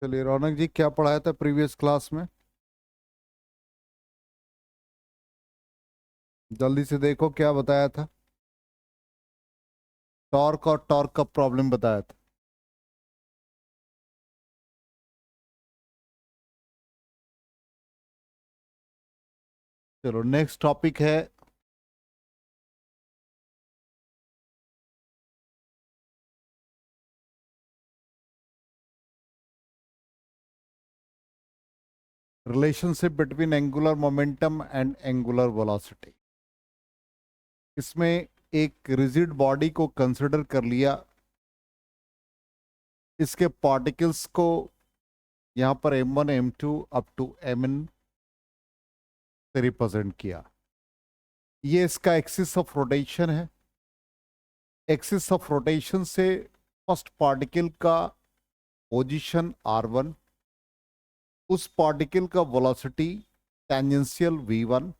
चलिए रौनक जी, क्या पढ़ाया था प्रीवियस क्लास में? जल्दी से देखो क्या बताया था। टॉर्क और टॉर्क का प्रॉब्लम बताया था। चलो नेक्स्ट टॉपिक है relationship between angular momentum and angular velocity. इसमें एक रिजिड बॉडी को कंसिडर कर लिया, इसके पार्टिकल्स को यहां पर m1 m2 up to mn से रिप्रेजेंट किया। ये इसका एक्सिस ऑफ रोटेशन है। एक्सिस ऑफ रोटेशन से फर्स्ट पार्टिकल का पोजीशन r1, उस पार्टिकल का velocity tangential v1,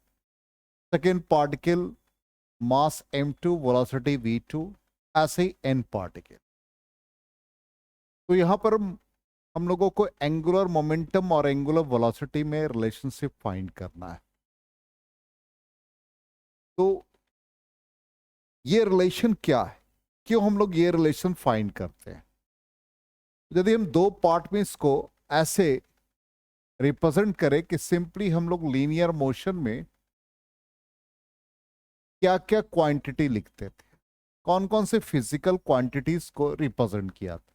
second particle mass m2 velocity v2, ऐसे ही n पार्टिकल। तो यहां पर हम लोगों को एंगुलर मोमेंटम और एंगुलर वेलोसिटी में रिलेशनशिप फाइंड करना है। तो ये रिलेशन क्या है, क्यों हम लोग ये रिलेशन फाइंड करते हैं? यदि हम दो पार्ट में इसको ऐसे रिप्रेजेंट करें कि सिंपली हम लोग लीनियर मोशन में क्या क्या क्वांटिटी लिखते थे, कौन कौन से फिजिकल क्वांटिटीज को रिप्रेजेंट किया था,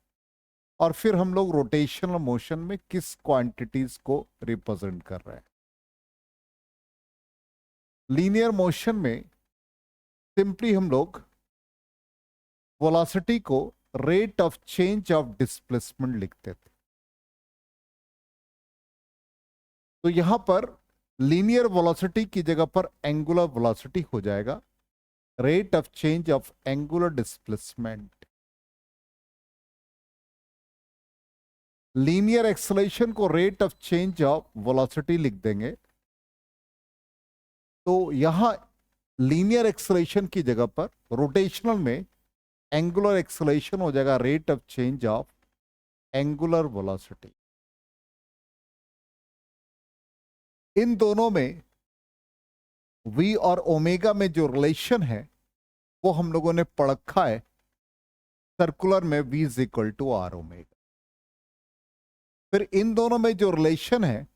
और फिर हम लोग रोटेशनल मोशन में किस क्वांटिटीज को रिप्रेजेंट कर रहे हैं। लीनियर मोशन में सिंपली हम लोग वेलोसिटी को rate of change of displacement लिखते थे। तो यहां पर लीनियर वेलोसिटी की जगह पर एंगुलर वेलोसिटी हो जाएगा rate of change of angular displacement. Linear acceleration को rate of change of velocity लिख देंगे। तो यहां लीनियर एक्सेलरेशन की जगह पर रोटेशनल में एंगुलर एक्सेलरेशन हो जाएगा rate of change of angular velocity. इन दोनों में v और ओमेगा में जो रिलेशन है वो हम लोगों ने पढ़ रखा है। सर्कुलर में v is equal to R omega. फिर इन दोनों में जो रिलेशन है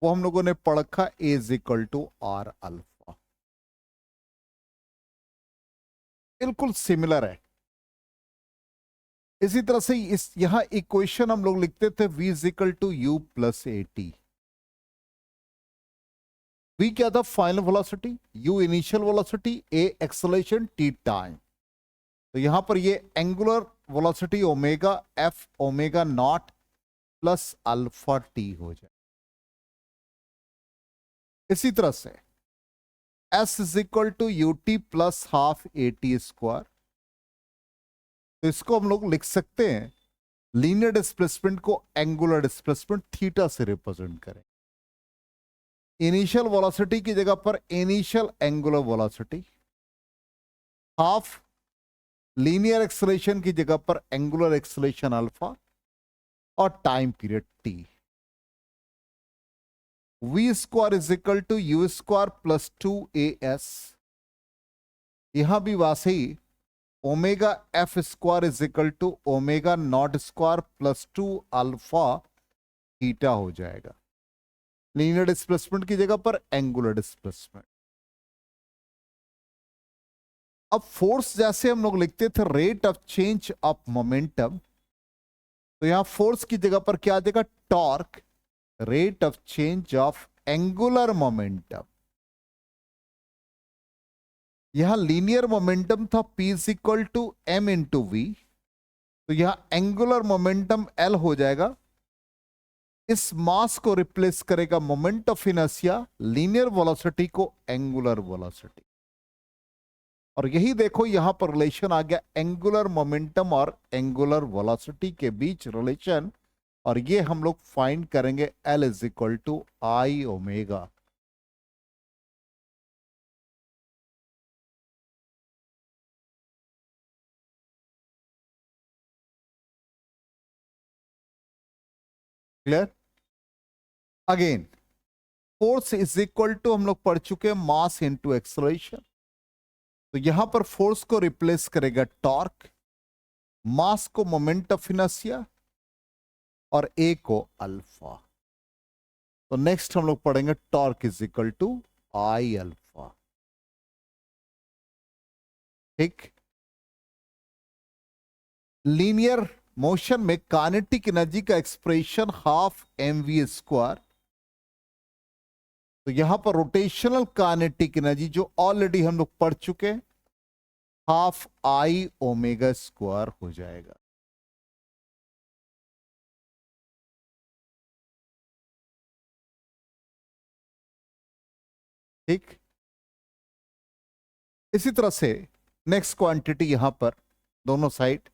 वो हम लोगों ने पढ़ रखा a is equal to R alpha. बिल्कुल सिमिलर है। इसी तरह से इस यहां इक्वेशन हम लोग लिखते थे v is equal to U plus A T. v क्या था? Final velocity, u initial velocity, a acceleration, t time. तो यहां पर ये angular velocity omega f omega naught plus alpha T हो जाए। इसी तरह से s is equal to U T plus half A T square. तो इसको हम लोग लिख सकते हैं लीनियर डिस्प्लेसमेंट को एंगुलर डिस्प्लेसमेंट थीटा से रिप्रेजेंट करें। इनिशियल वेलोसिटी की जगह पर initial angular velocity, half linear acceleration की जगह पर एंगुलर एक्सेलरेशन अल्फा, और time period T. V square is equal to U square plus 2as। यहां भी वैसे ही omega F square is equal to omega naught square plus 2 alpha theta हो जाएगा। लीनियर डिस्प्लेसमेंट की जगह पर एंगुलर डिस्प्लेसमेंट। अब फोर्स जैसे हम लोग लिखते थे rate of change of momentum, तो यहां फोर्स की जगह पर क्या आ जाएगा? Torque rate of change of angular momentum. यहां लीनियर मोमेंटम था P is equal to M into V, तो यहां एंगुलर मोमेंटम L हो जाएगा। इस मास को रिप्लेस करेगा moment of inertia, linear velocity को एंगुलर वेलोसिटी। और यही देखो यहां पर रिलेशन आ गया एंगुलर मोमेंटम और एंगुलर वेलोसिटी के बीच रिलेशन। और ये हम लोग फाइंड करेंगे L is equal to I omega. Clear? Again force is equal to, हम लोग पढ़ चुके हैं, मास इनटू एक्सेलरेशन। तो यहां पर फोर्स को रिप्लेस करेगा टॉर्क, मास को मोमेंट ऑफ इनर्शिया और ए को अल्फा। तो नेक्स्ट हम लोग पढ़ेंगे torque is equal to I alpha. ठीक। लीनियर मोशन में काइनेटिक एनर्जी का एक्सप्रेशन हाफ mv²। तो यहां पर रोटेशनल काइनेटिक एनर्जी जो ऑलरेडी हम लोग पढ़ चुके हैं, हाफ आई ओमेगा स्क्वायर हो जाएगा। ठीक। इसी तरह से नेक्स्ट क्वांटिटी यहां पर दोनों साइड,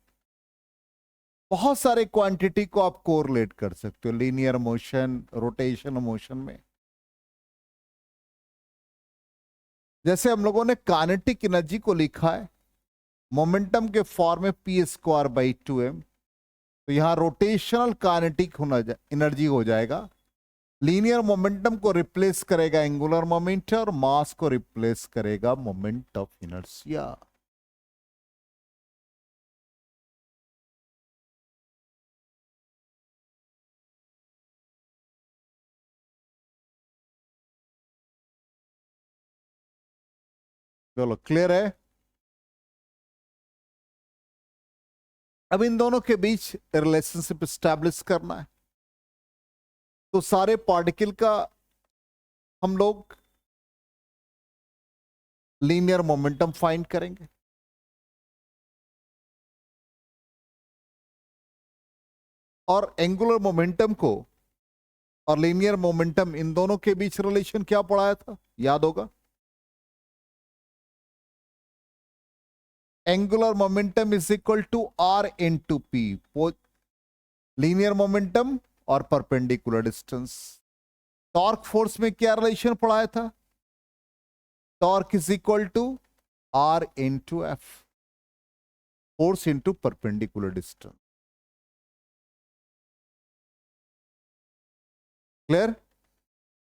बहुत सारे क्वांटिटी को आप कोरिलेट कर सकते हो लीनियर मोशन, रोटेशन मोशन में। जैसे हम लोगों ने काइनेटिक एनर्जी को लिखा है मोमेंटम के फॉर्म में p²/2m, तो यहां रोटेशनल काइनेटिक एनर्जी हो जाएगा। लीनियर मोमेंटम को रिप्लेस करेगा एंगुलर मोमेंटम और मास को रिप्लेस करेगा मोमेंट ऑफ इनर्शिया। चलो क्लियर है? अब इन दोनों के बीच रिलेशनशिप स्टैब्लिश करना है। तो सारे पार्टिकल का हम लोग लीनियर मोमेंटम फाइंड करेंगे। और एंगुलर मोमेंटम को और लीनियर मोमेंटम, इन दोनों के बीच रिलेशन क्या पढ़ाया था, याद होगा? Angular momentum is equal to R into P, linear momentum और परपेंडिकुलर डिस्टेंस। टॉर्क फोर्स में क्या रिलेशन पढ़ाया था? Torque is equal to R into F, force into perpendicular distance. Clear?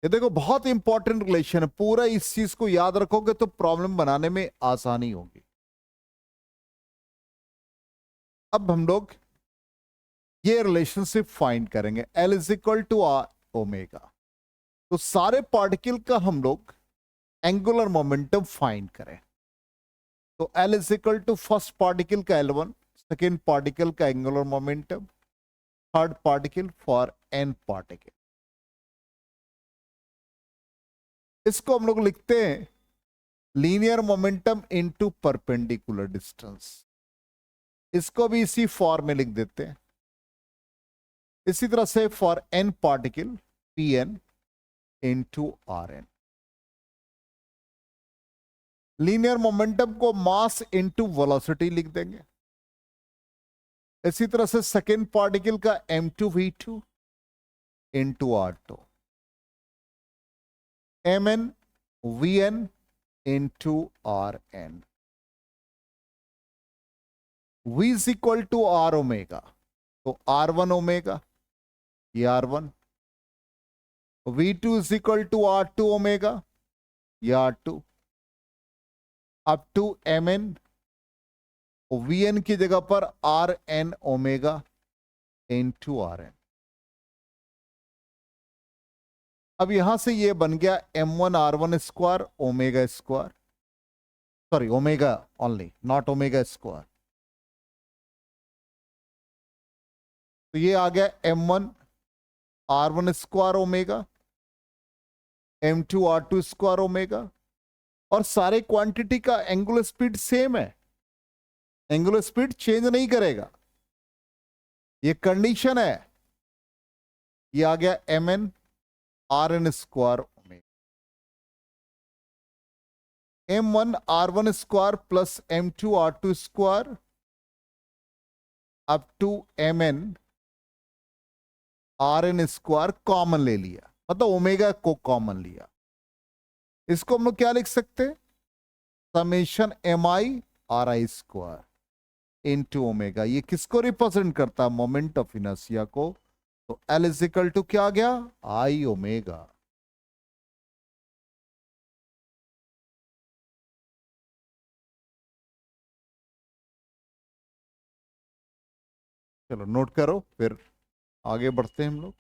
ये देखो बहुत इंपॉर्टेंट रिलेशन है, पूरा इस चीज को याद रखोगे तो प्रॉब्लम बनाने में आसानी होगी। अब हम लोग ये रिलेशनशिप फाइंड करेंगे, L is equal to R omega. तो सारे पार्टिकल का हम लोग एंगुलर मोमेंटम फाइंड करें। तो L is equal to first particle का L1, सेकेंड पार्टिकल का angular momentum, third particle for n particle. इसको हम लोग लिखते हैं linear momentum into perpendicular distance. इसको भी इसी फॉर्म में लिख देते हैं। इसी तरह से for n particle Pn into Rn। Linear momentum को मास इनटू वेलोसिटी लिख देंगे। इसी तरह से सेकेंड पार्टिकल का m2v2 into R2, mn vn into Rn। v is equal to r omega, तो r1 ओमेगा, ये r1। v2 is equal to r2 omega, ये r2, up to mn, vn की जगह पर rn ओमेगा इनटू Rn। अब यहां से ये बन गया m1 r1 square omega square, sorry omega only, not omega square. तो ये आ गया m1 r1 square omega, m2 r2 square omega. और सारे क्वांटिटी का एंगुलर स्पीड सेम है, एंगुलर स्पीड चेंज नहीं करेगा, ये कंडीशन है। ये आ गया mn rn square omega, m1 r1 square plus m2 r2 square up to mn rn square common ले लिया, मतलब ओमेगा को कॉमन लिया। इसको हम लोग क्या लिख सकते हैं, summation mi ri square into omega. ये किसको रिप्रेजेंट करता है, मोमेंट ऑफ इनर्शिया को। तो L इज इक्वल टू क्या आ गया, आई ओमेगा। चलो नोट करो, फिर आगे बढ़ते हैं हम लोग।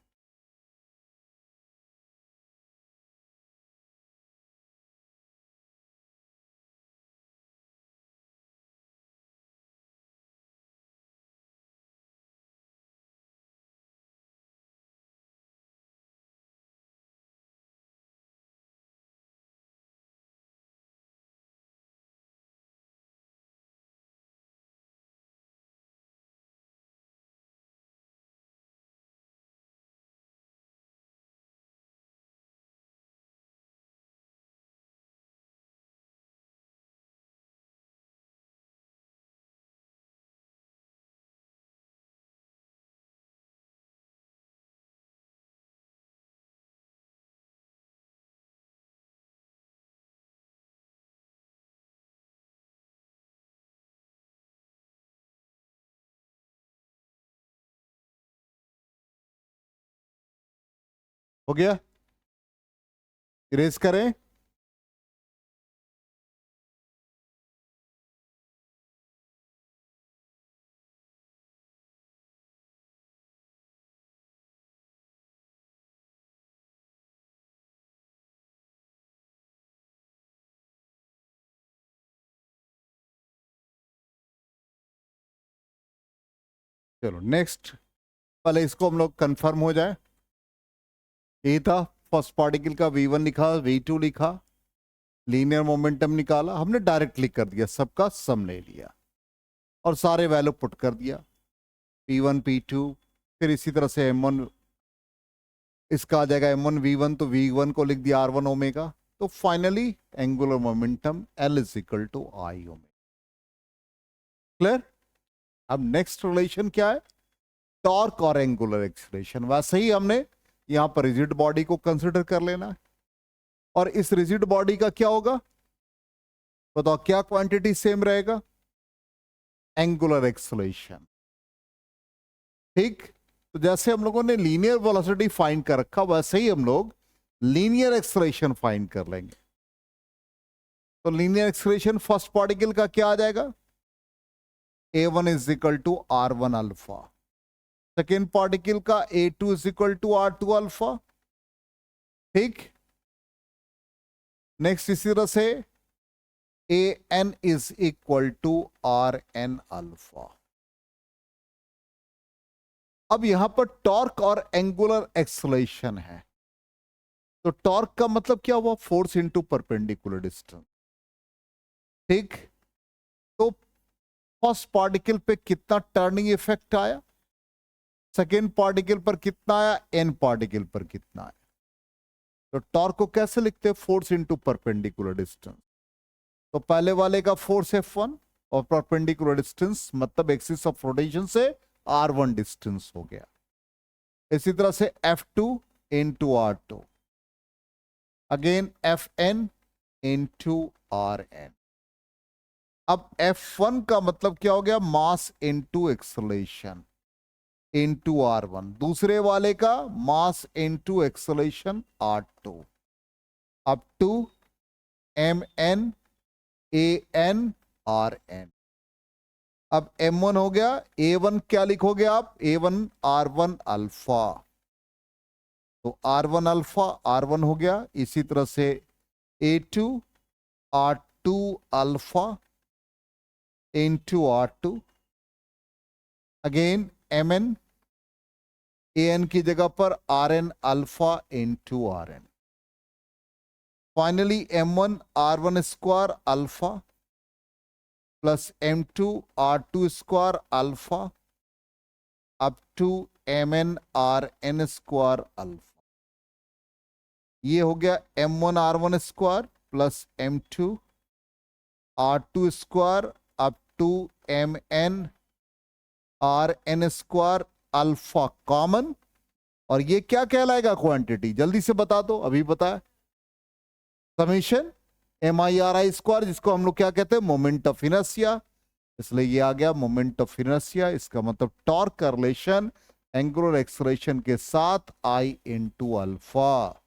हो गया, इरेज करें। चलो नेक्स्ट, पहले इसको हम लोग कंफर्म हो जाए। ये था फर्स्ट पार्टिकल का V1 लिखा, V2 लिखा, लीनियर मोमेंटम निकाला, हमने डायरेक्ट क्लिक कर दिया, सबका सम ले लिया और सारे वैल्यू पुट कर दिया, P1 P2, फिर इसी तरह से M1, इसका आ जाएगा M1 V1, तो V1 को लिख दिया R1 ओमेगा। तो finally angular momentum L is equal to I omega. Clear. अब नेक्स्ट रिलेशन क्या है, टॉर्क और एंगुलर एक्सीलरेशन। वैसे ही हमने यहां पर रिजिड बॉडी को कंसिडर कर लेना है, और इस रिजिड बॉडी का क्या होगा बताओ, क्या क्वांटिटी सेम रहेगा, एंगुलर एक्सीलरेशन। ठीक, तो जैसे हम लोगों ने लीनियर वेलोसिटी फाइंड कर रखा, वैसे ही हम लोग लीनियर एक्सीलरेशन फाइंड कर लेंगे। तो लीनियर एक्सीलरेशन फर्स्ट पार्टिकल का क्या आ जाएगा, A1 is equal to R1 alpha, second particle का A2 is equal to R2 alpha. ठीक, नेक्स्ट इसी तरह से AN is equal to RN alpha. अब यहां पर टॉर्क और एंगुलर एक्सीलरेशन है, तो टॉर्क का मतलब क्या हुआ, फोर्स इनटू परपेंडिकुलर डिस्टेंस। ठीक, तो फर्स्ट पार्टिकल पे कितना टर्निंग इफेक्ट आया, सेकेंड पार्टिकल पर कितना आया, एन पार्टिकल पर कितना आया। तो टॉर्क को कैसे लिखते हैं, फोर्स इनटू परपेंडिकुलर डिस्टेंस। तो पहले वाले का फोर्स F1 और परपेंडिकुलर डिस्टेंस मतलब एक्सिस ऑफ रोटेशन से R1 डिस्टेंस हो गया। इसी तरह से F2 into R2, again Fn into Rn। अब F1 का मतलब क्या हो गया, मास इंटू एक्सेलरेशन इंटू R1, दूसरे वाले का mass into acceleration R2, up to Mn An Rn। अब M1 हो गया, A1 क्या लिखोगे आप, A1 R1 अल्फा, तो R1 अल्फा R1 हो गया। इसी तरह से A2 R2 alpha into R2, again Mn An की जगह पर Rn alpha into Rn। Finally M1 R1 square alpha plus M2 R2 square alpha up to Mn Rn square alpha. ये हो गया M1 R1 square plus M2 R2 square up to Mn Rn square alpha common. और ये क्या कहलाएगा, quantity, जल्दी से बता दो, अभी बताया, समेशन MIRI स्क्वायर, जिसको हम लोग क्या कहते हैं, मोमेंट ऑफ इनर्शिया। इसलिए ये आ गया मोमेंट ऑफ इनर्शिया। इसका मतलब टॉर्क का रिलेशन एंगुलर एक्सेलरेशन के साथ I इंटू अल्फा।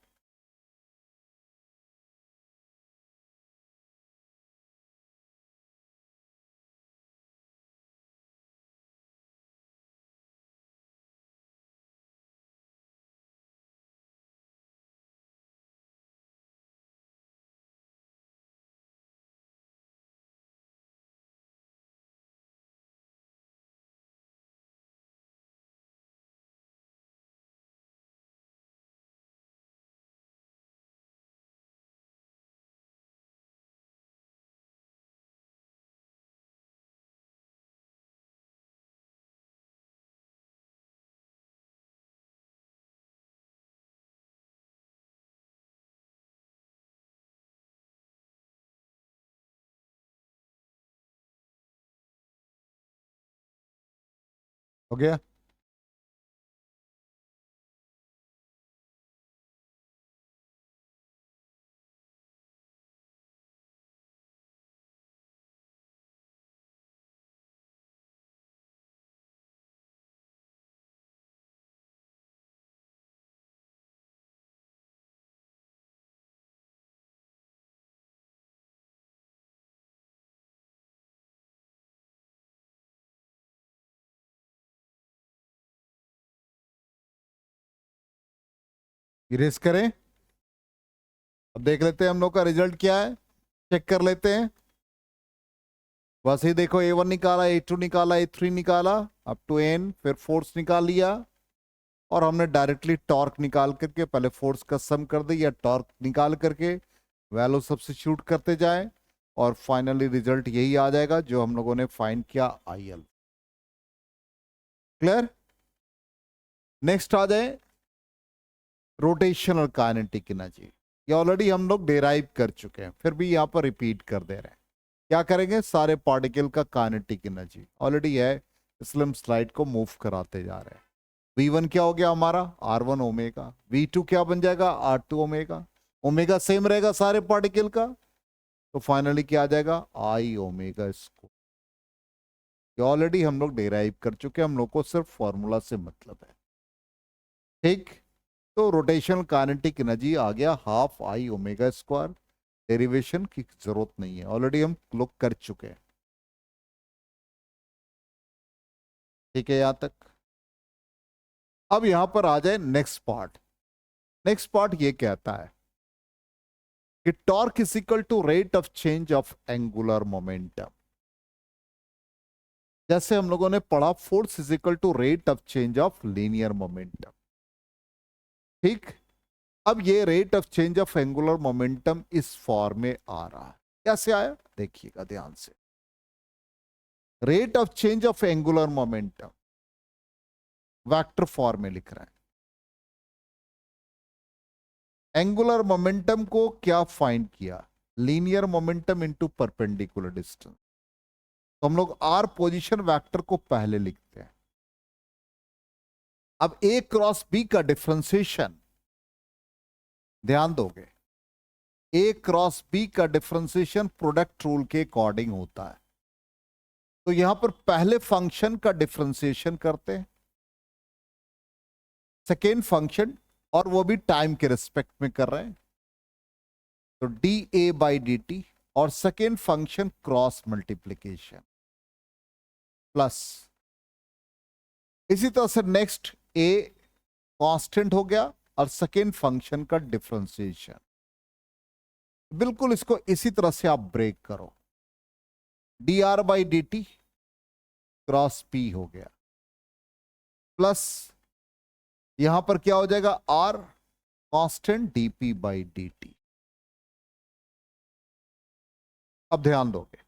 हो गया? इरेज करें। अब देख लेते हैं हम लोग का रिजल्ट क्या है, चेक कर लेते हैं। बस ही देखो, A1 निकाला, A2 निकाला, A3 निकाला, अप टू N, फिर फोर्स निकाल लिया, और हमने डायरेक्टली टॉर्क निकाल करके पहले फोर्स का सम कर दिया, टॉर्क निकाल करके वैल्यू सब्स्टिट्यूट करते जाएं, और फाइनली रिजल्ट यही आ जाएगा जो हम लोगों ने फाइंड किया, IL। क्लियर? नेक्स्ट आ जाए रोटेशनल काइनेटिक एनर्जी। ये ऑलरेडी हम लोग डेराइव कर चुके हैं, फिर भी यहां पर रिपीट कर दे रहे हैं। क्या करेंगे, सारे पार्टिकल का काइनेटिक एनर्जी ऑलरेडी है, इसलिए हम स्लाइड को मूव कराते जा रहे हैं। V1 क्या हो गया हमारा, R1 ओमेगा। V2 क्या बन जाएगा, R2 ओमेगा। ओमेगा सेम रहेगा सारे पार्टिकल का, तो फाइनली क्या आ जाएगा, I ओमेगा स्क्वायर। ये ऑलरेडी हम लोग डेराइव कर चुके हैं, हम लोग को सिर्फ फॉर्मूला से मतलब है। ठीक, तो रोटेशनल काइनेटिक एनर्जी आ गया half I omega square. Derivation की जरूरत नहीं है, ऑलरेडी हम लोग कर चुके हैं। ठीक है यहां तक? अब यहां पर आ जाए नेक्स्ट पार्ट। नेक्स्ट पार्ट ये कहता है कि torque is equal to rate of change of angular momentum. जैसे हम लोगों ने पढ़ा, force is equal to rate of change of linear momentum. ठीक, अब ये rate of change of angular momentum इस फॉर्म में आ रहा है। कैसे आया देखिएगा ध्यान से। Rate of change of angular momentum vector form में लिख रहे हैं। एंगुलर मोमेंटम को क्या फाइंड किया, linear momentum into perpendicular distance. तो हम लोग आर पोजीशन वेक्टर को पहले लिखते हैं। अब ए क्रॉस बी का डिफरेंशिएशन ध्यान दोगे, ए क्रॉस बी का डिफरेंशिएशन प्रोडक्ट रूल के अकॉर्डिंग होता है। तो यहां पर पहले फंक्शन का डिफरेंशिएशन करते हैं, सेकेंड फंक्शन, और वो भी टाइम के रिस्पेक्ट में कर रहे हैं, तो D A by D T, और second function cross multiplication plus. इसी तरह से नेक्स्ट ए कांस्टेंट हो गया, और सेकेंड फंक्शन का डिफरेंशिएशन। बिल्कुल इसको इसी तरह से आप ब्रेक करो, D R by D T cross P हो गया, प्लस यहां पर क्या हो जाएगा, R constant DP by D T. अब ध्यान दोगे,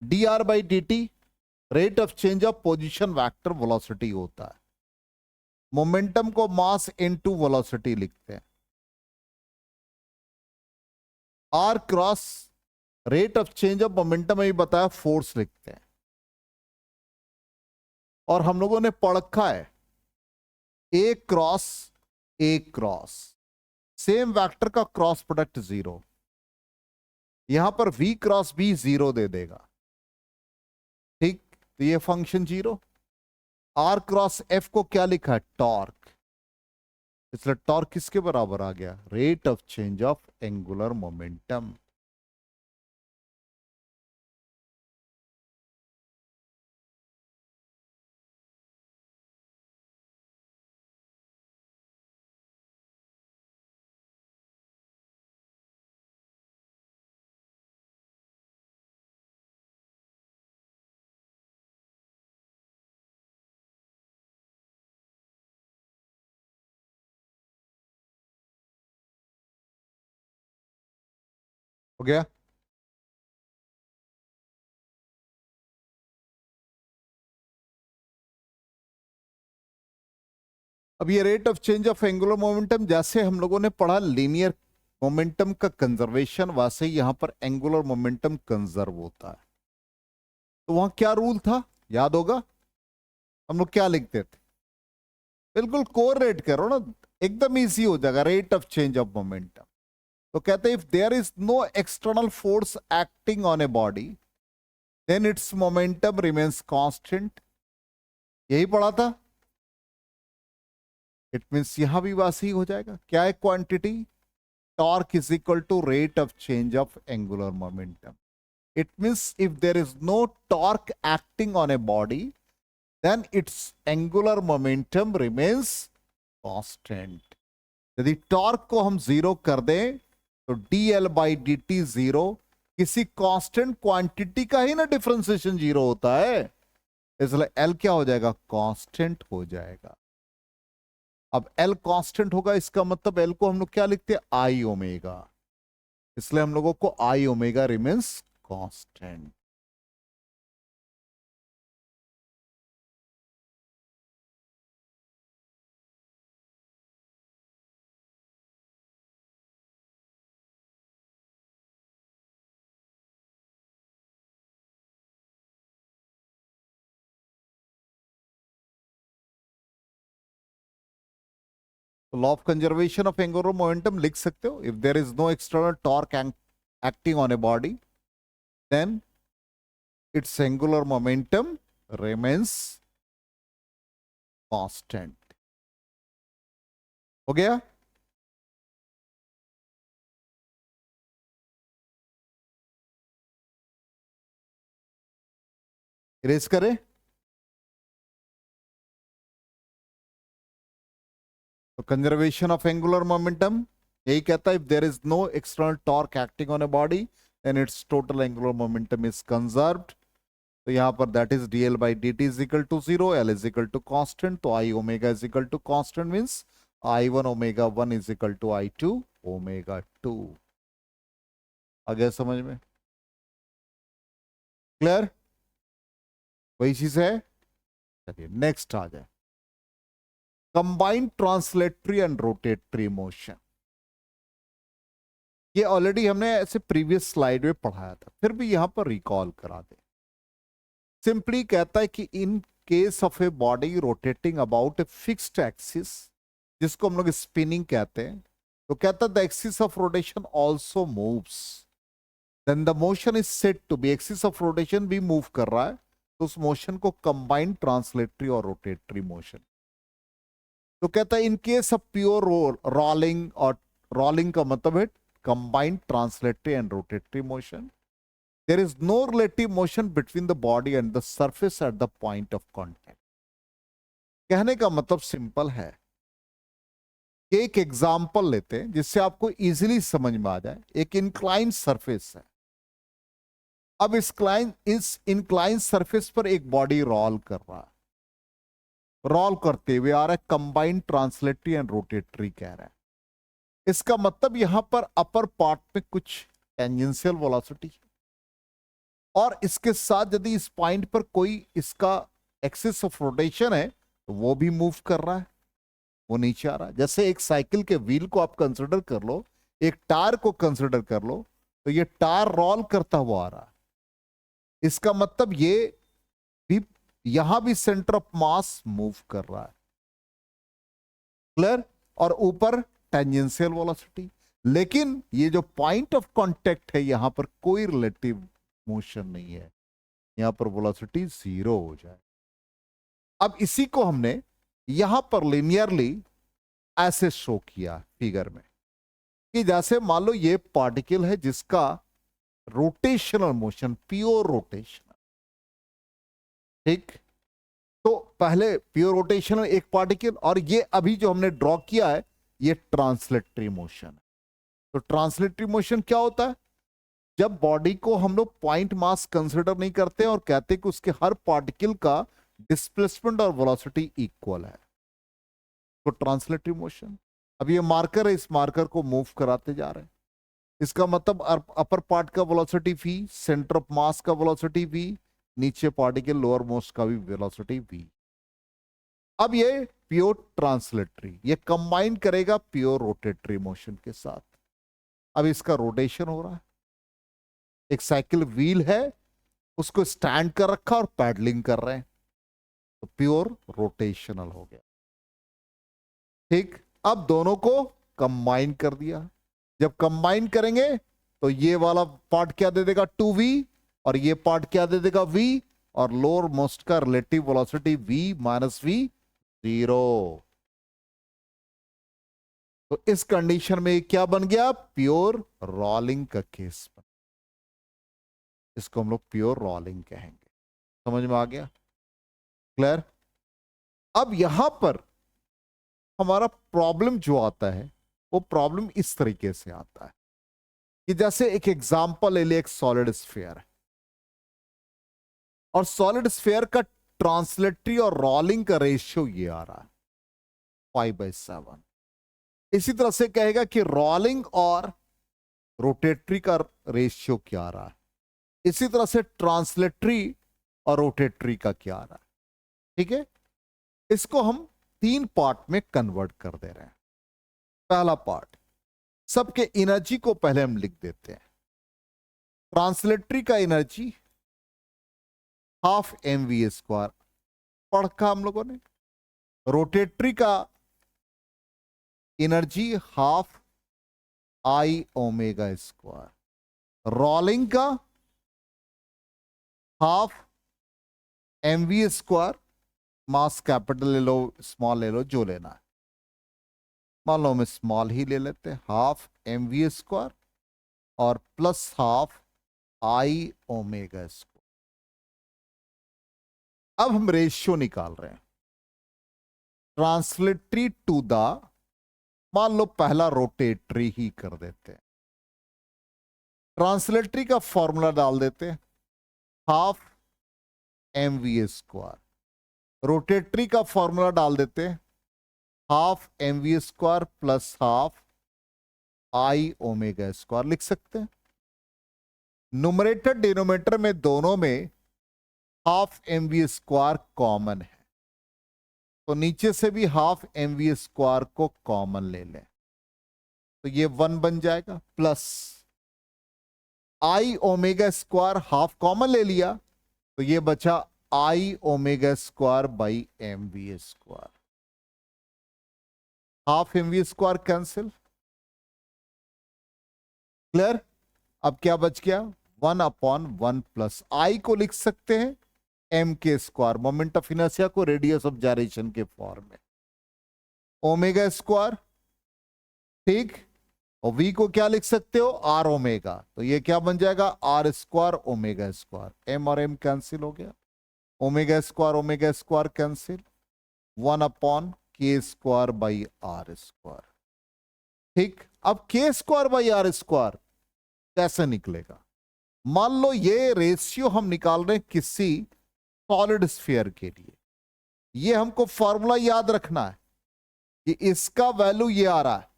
D R by D T rate of change of position vector velocity होता है। मोमेंटम को मास इनटू वेलोसिटी लिखते हैं। R cross rate of change of momentum में भी बताया, फोर्स लिखते हैं। और हम लोगों ने पढ़ रखा है ए क्रॉस सेम वेक्टर का क्रॉस प्रोडक्ट जीरो। यहां पर v क्रॉस b जीरो दे देगा। ठीक, तो ये function zero, R cross F को क्या लिखा है? टॉर्क। इसलिए टॉर्क किसके बराबर आ गया? Rate of change of angular momentum. हो गया? अब ये rate of change of angular momentum, जैसे हम लोगों ने पढ़ा लीनियर मोमेंटम का कंजर्वेशन, वैसे ही यहां पर एंगुलर मोमेंटम कंजर्व होता है। तो वहां क्या रूल था, याद होगा? हम लोग क्या लिखते थे? बिल्कुल कोरिलेट करो ना, एकदम इजी हो जाएगा। Rate of change of momentum, तो कहते हैं if there is no external force acting on a body then its momentum remains constant. यही पढ़ा था। इट मीन्स यहां भी वैसे ही हो जाएगा। क्या है quantity? Torque is equal to rate of change of angular momentum. It means if there is no torque acting on a body then its angular momentum remains constant. यदि टॉर्क को हम जीरो कर दें तो dl/dt जीरो, किसी constant quantity का ही ना differentiation zero होता है, इसलिए L क्या हो जाएगा? कांस्टेंट हो जाएगा। अब L कांस्टेंट होगा, इसका मतलब L को हम लोग क्या लिखते हैं? I omega. इसलिए हम लोगों को आई ओमेगा रिमेन्स कांस्टेंट। तो law of conservation of angular momentum लिख सकते हो, if there is no external torque acting on a body then its angular momentum remains constant. हो गया? इरेज करें? तो कंजर्वेशन ऑफ एंगुलर मोमेंटम यही कहता है if there is no external torque acting on a body then its total angular momentum is conserved. तो यहां पर that is dl/dt is equal to zero, L is equal to constant, तो I omega is equal to constant means I1 omega 1 is equal to I2 omega 2। आ गया समझ में? Clear? वही चीज है। चलिए नेक्स्ट आ जाए, combined translatory and rotatory motion. ये ऑलरेडी हमने ऐसे प्रीवियस स्लाइड में पढ़ाया था, फिर भी यहां पर रिकॉल करा दे। सिंपली कहता है कि in case of a body rotating about a fixed axis, जिसको हम लोग स्पिनिंग कहते हैं, तो कहता है the axis of rotation also moves, then the motion is said to be, axis of rotation भी मूव कर रहा है, तो उस मोशन को कंबाइंड ट्रांसलेटरी और रोटेटरी मोशन। तो कहता है in case of pure rolling, और रोलिंग का मतलब है combined translatory and rotatory motion, there is no relative motion between the body and the surface at the point of contact. कहने का मतलब सिंपल है। एक एग्जाम्पल लेते हैं जिससे आपको इजीली समझ में आ जाए। एक इंक्लाइन सरफेस है। अब इस इंक्लाइन सरफेस पर एक बॉडी रोल कर रहा है, रोल करते हुए आ रहा है, कंबाइंड ट्रांसलेटरी एंड रोटेटरी कह रहा है। इसका मतलब यहां पर अपर पार्ट में कुछ टेंजेंशियल वेलोसिटी, और इसके साथ यदि इस पॉइंट पर कोई इसका एक्सिस ऑफ रोटेशन है तो वो भी मूव कर रहा है, वो नीचे आ रहा है। जैसे एक साइकिल के व्हील को आप कंसिडर कर लो, एक टायर को कंसिडर कर लो, तो ये टायर रोल करता हुआ आ रहा है। इसका मतलब ये भी यहां भी सेंटर ऑफ मास मूव कर रहा है। क्लियर? और ऊपर टेंजेंशियल वेलोसिटी, लेकिन ये जो पॉइंट ऑफ कांटेक्ट है यहां पर कोई रिलेटिव मोशन नहीं है, यहां पर वेलोसिटी जीरो हो जाए। अब इसी को हमने यहां पर लिनियरली ऐसे शो किया फिगर में कि जैसे मान लो ये पार्टिकल है जिसका रोटेशनल मोशन, प्योर रोटेशनल, ठीक। तो पहले प्योर रोटेशनल एक पार्टिकल, और ये अभी जो हमने ड्रॉ किया है ये ट्रांसलेटरी मोशन है। तो ट्रांसलेटरी मोशन क्या होता है? जब बॉडी को हम लोग पॉइंट मास कंसिडर नहीं करते और कहते कि उसके हर पार्टिकल का डिस्प्लेसमेंट और वेलोसिटी इक्वल है, तो ट्रांसलेटरी मोशन। अब ये मार्कर है, इस मार्कर को मूव कराते जा रहे हैं, इसका मतलब अपर पार्ट का velocity v, centre of mass का वेलोसिटी v, नीचे पार्टिकल लोअर मोस्ट का भी वेलोसिटी v। अब ये प्योर ट्रांसलेटरी, ये कंबाइन करेगा प्योर रोटेटरी मोशन के साथ। अब इसका रोटेशन हो रहा है, एक साइकिल व्हील है, उसको स्टैंड कर रखा और पैडलिंग कर रहे हैं, तो प्योर रोटेशनल हो गया, ठीक। अब दोनों को कंबाइन कर दिया, जब कंबाइन करेंगे तो ये वाला पार्ट क्या दे देगा 2v, और ये पार्ट क्या दे देगा v, और लोअर मोस्ट का relative velocity v minus v 0। तो इस कंडीशन में क्या बन गया? प्योर रोलिंग का केस बन, इसको हम लोग प्योर रोलिंग कहेंगे। समझ में आ गया? क्लियर? अब यहां पर हमारा प्रॉब्लम जो आता है वो प्रॉब्लम इस तरीके से आता है कि जैसे एक एग्जांपल ले ले, एक सॉलिड स्फीयर है, और सॉलिड स्फीयर का ट्रांसलेटरी और रोलिंग का रेशियो ये आ रहा है 5/7। इसी तरह से कहेगा कि रोलिंग और रोटेटरी का रेशियो क्या आ रहा है, इसी तरह से ट्रांसलेटरी और रोटेटरी का क्या आ रहा है, ठीक है। इसको हम 3 पार्ट में कन्वर्ट कर दे रहे हैं। पहला पार्ट, सबके एनर्जी को पहले हम लिख देते हैं। ट्रांसलेटरी का एनर्जी हाफ mv² पढ़ा हम लोगों ने। रोटेटरी का एनर्जी हाफ I⍵²। रोलिंग का हाफ mv², मास कैपिटल ले लो स्मॉल ले लो, जो लेना है। मान लो हम स्मॉल ही ले लेते हैं, हाफ mv² और प्लस हाफ I⍵²। अब हम रेशियो निकाल रहे हैं ट्रांसलेटरी टू द, मान लो पहला रोटेटरी ही कर देते हैं। ट्रांसलेटरी का फॉर्मूला डाल देते हैं हाफ mv²। रोटेटरी का फॉर्मूला डाल देते हैं half mv² plus half I⍵²। लिख सकते हैं न्यूमरेटर डिनोमिनेटर में दोनों में हाफ mv² कॉमन है, तो नीचे से भी हाफ mv² को कॉमन ले लें, तो ये 1 बन जाएगा, प्लस I⍵² हाफ कॉमन ले लिया तो ये बचा I⍵² by mv²। Half mv² cancel, clear? अब क्या बच गया? 1/1 प्लस I को लिख सकते हैं m², मोमेंट ऑफ इनर्शिया को रेडियस ऑफ जायरेशन के फॉर्म में, ω², ठीक। और v को क्या लिख सकते हो? r⍵, तो ये क्या बन जाएगा? r² ω²। m और m कैंसिल हो गया, ω² कैंसिल, 1/k² बाई r², ठीक। अब k² बाई r² कैसे निकलेगा? मान लो ये रेशियो हम निकाल रहे हैं किसी सॉलिड स्फीयर के लिए, ये हमको फॉर्मूला याद रखना है कि इसका वैल्यू ये आ रहा है,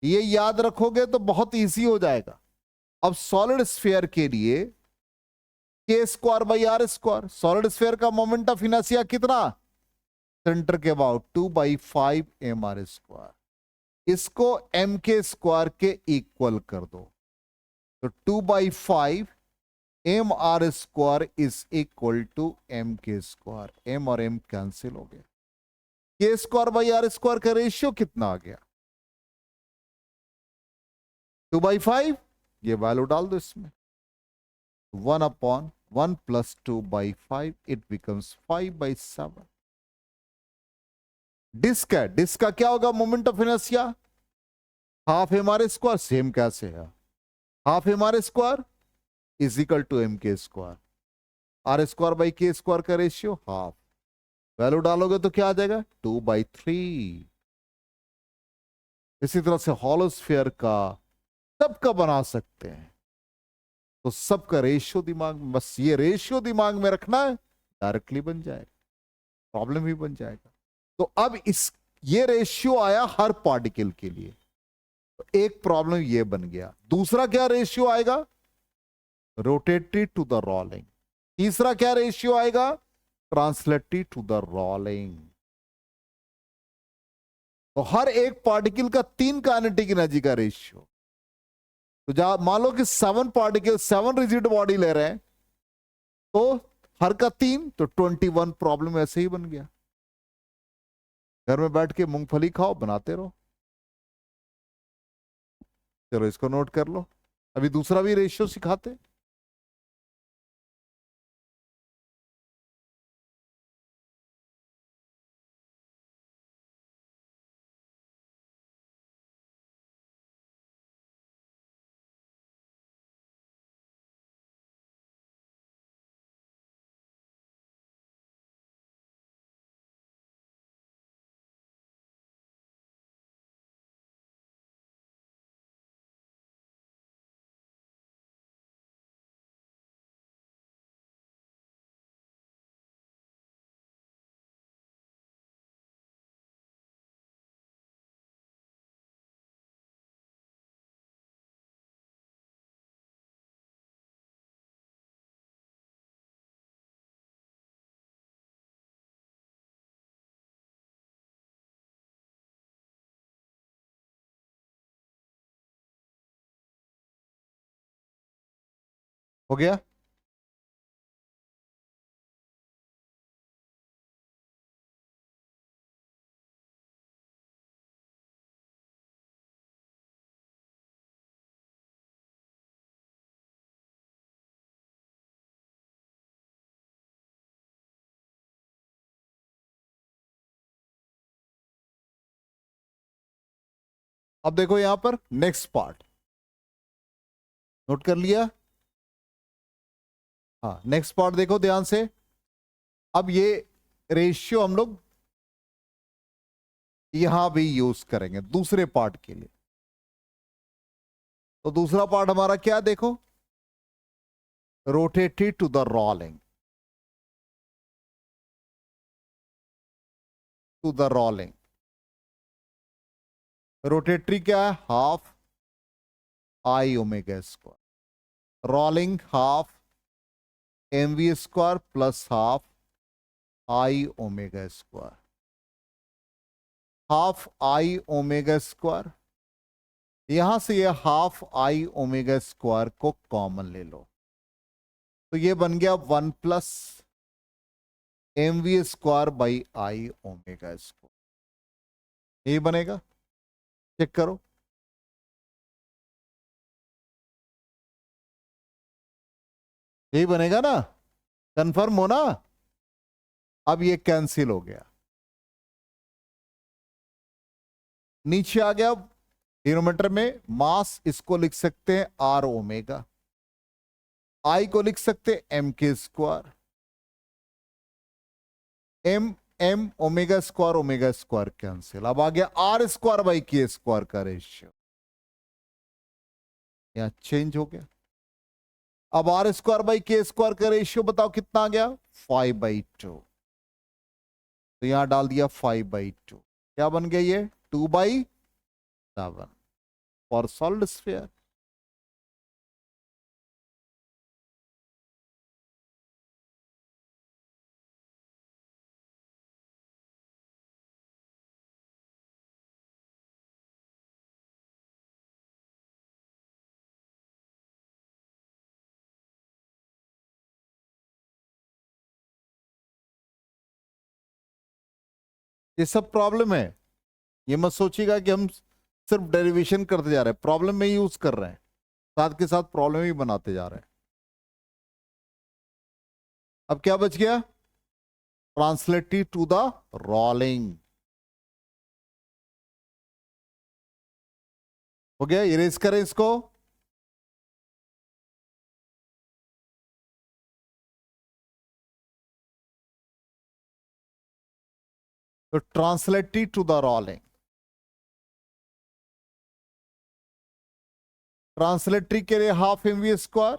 ये याद रखोगे तो बहुत इजी हो जाएगा। अब सॉलिड स्फीयर के लिए k² by r², solid sphere का मोमेंट ऑफ इनर्शिया कितना? सेंटर के अबाउट 2/5 mr²। इसको m² के इक्वल कर दो, तो 2/5 mr² is equal to m²। m और m कैंसिल हो गया, k² बाई r² का रेशियो कितना आ गया? 2/5, ये वैल्यू डाल दो इसमें, 1/1 प्लस 2/5, इट बिकम्स 5/7। डिस्क है, डिस्क का क्या होगा moment of inertia, half M R square, same कैसे है, half M R square is equal to M K square, R square by K square का रेशियो हाफ, वैल्यू डालोगे तो क्या आ जाएगा 2/3। इसी तरह से हॉलो स्फीयर का सबका बना सकते हैं, तो सबका रेशियो दिमाग में, बस ये रेशियो दिमाग में रखना है, डायरेक्टली बन जाएगा, प्रॉब्लम ही बन जाएगा। तो अब इस ये रेशियो आया हर पार्टिकल के लिए, तो एक प्रॉब्लम ये बन गया। दूसरा क्या रेशियो आएगा, रोटेटरी टू द रोलिंग। तीसरा क्या रेशियो आएगा, ट्रांसलेटरी टू द रोलिंग। तो हर एक पार्टिकल का 3 काइनेटिक एनर्जी का रेशियो। तो जब मान लो कि 7 पार्टिकल 7 रिजिड बॉडी ले रहे हैं, तो हर का 3, तो 21 प्रॉब्लम ऐसे ही बन गया। घर में बैठ के मूंगफली खाओ, बनाते रहो। चलो इसको नोट कर लो, अभी दूसरा भी रेशियो सिखाते। हो गया। अब देखो यहां पर नेक्स्ट पार्ट नोट कर लिया। हाँ, नेक्स्ट पार्ट देखो ध्यान से। अब ये रेशियो हम लोग यहां भी यूज करेंगे दूसरे पार्ट के लिए। तो दूसरा पार्ट हमारा क्या, देखो, rotated to the rolling, to the rolling. Rotatory क्या है, half I omega square, rolling half M V square plus half I omega square, half I omega square. यहां से ये हाफ आई ओमेगा स्क्वायर को common ले लो, तो ये बन गया 1 plus M V square by I omega square. ये बनेगा, चेक करो, यही बनेगा ना, कंफर्म हो ना। अब ये कैंसिल हो गया, नीचे आ गया डिनोमिनेटर में मास, इसको लिख सकते हैं आर ओमेगा, आई को लिख सकते हैं M K square, M M omega square cancel. अब आ गया R square by K square का रेशियो, यहां चेंज हो गया। अब R square by K square का रेशियो बताओ कितना आ गया, 5/2। तो यहां डाल दिया 5/2, क्या बन गया ये 2/7 फॉर सॉलिड स्फीयर। ये सब प्रॉब्लम है, ये मत सोचिएगा कि हम सिर्फ डेरिवेशन करते जा रहे हैं, प्रॉब्लम में यूज कर रहे हैं, साथ के साथ प्रॉब्लम ही बनाते जा रहे हैं। अब क्या बच गया, ट्रांसलेटेड टू द रोलिंग। हो गया, इरेज करें इसको। तो translate to the rolling, translatory के लिए हाफ एम वी स्क्वायर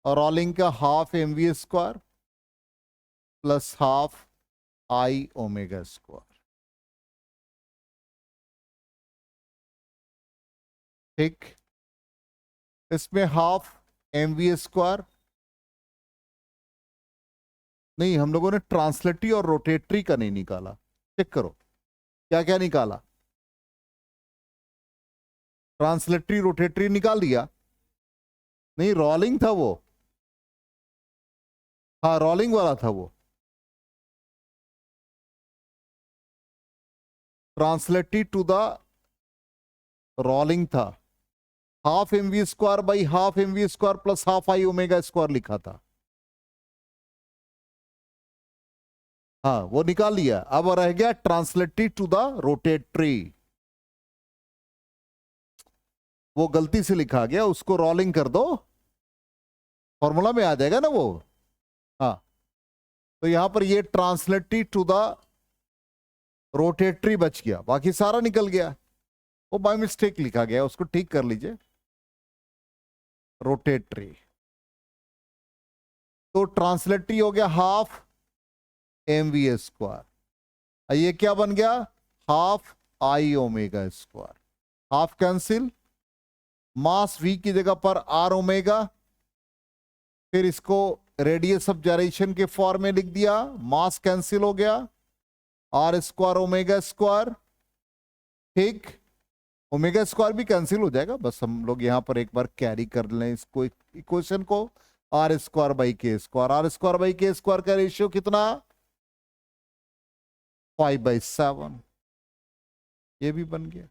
और रोलिंग का half M V square plus half I omega square. ठीक, इसमें हाफ एम वी स्क्वायर नहीं, हम लोगों ने ट्रांसलेटरी और रोटेटरी का नहीं निकाला। चेक करो क्या क्या निकाला। ट्रांसलेटरी रोटेटरी निकाल दिया, नहीं रोलिंग था वो, हाँ रोलिंग वाला था वो। ट्रांसलेटरी टू द रोलिंग था, half M V square by half M V square plus half I omega square लिखा था। हाँ वो निकाल लिया। अब रह गया ट्रांसलेटरी टू द रोटेटरी, वो गलती से लिखा गया, उसको रोलिंग कर दो, फॉर्मूला में आ जाएगा ना वो। हाँ, तो यहां पर ये ट्रांसलेटरी टू द रोटेटरी बच गया, बाकी सारा निकल गया। वो बाय मिस्टेक लिखा गया, उसको ठीक कर लीजिए। रोटेटरी तो ट्रांसलेटरी हो गया हाफ एम वी स्क्वायर, ये क्या बन गया, half I omega square. Half cancel, mass v की जगह पर आर ओमेगा, फिर इसको रेडियस ऑफ जाइरेशन के फॉर्म में लिख दिया, मास कैंसिल हो गया, आर स्क्वायर ओमेगा स्क्वायर। ठीक, ओमेगा स्क्वायर भी कैंसिल हो जाएगा, बस हम लोग यहां पर एक बार कैरी कर लें इसको, इक्वेशन को, are square by K square. R square by K square का रेशियो कितना, 5/7, ये भी बन गया।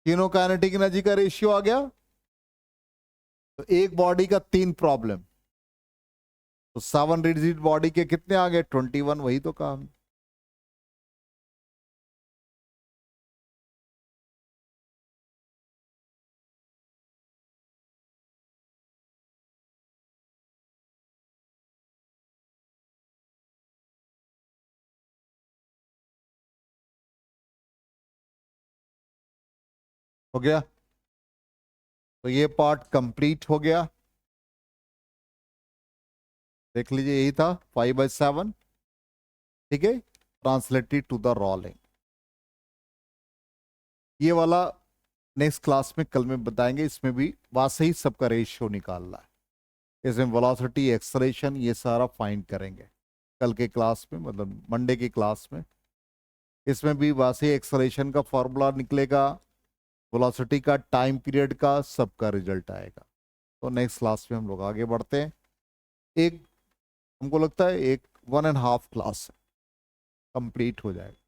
तीनों काइनेटिक एनर्जी का रेशियो आ गया। तो एक बॉडी का 3 प्रॉब्लम, तो 7 रिजिड बॉडी के कितने आ गए, 21, वही तो कहा। हो गया, तो ये पार्ट कंप्लीट हो गया। देख लीजिए यही था 5/7। ठीक है, ट्रांसलेटेड टू द रोलिंग। ये वाला नेक्स्ट क्लास में कल में बताएंगे, इसमें भी वैसे ही सबका रेशियो निकालना है। इसमें वेलोसिटी, एक्सलेरेशन, ये सारा फाइंड करेंगे कल के क्लास में, मतलब मंडे की क्लास में। इसमें भी वैसे ही एक्सलेरेशन का फॉर्मूला निकलेगा, वेलोसिटी का, टाइम पीरियड का, सबका रिजल्ट आएगा। तो नेक्स्ट क्लास में हम लोग आगे बढ़ते हैं। एक हमको लगता है 1.5 क्लास कंप्लीट हो जाएगा।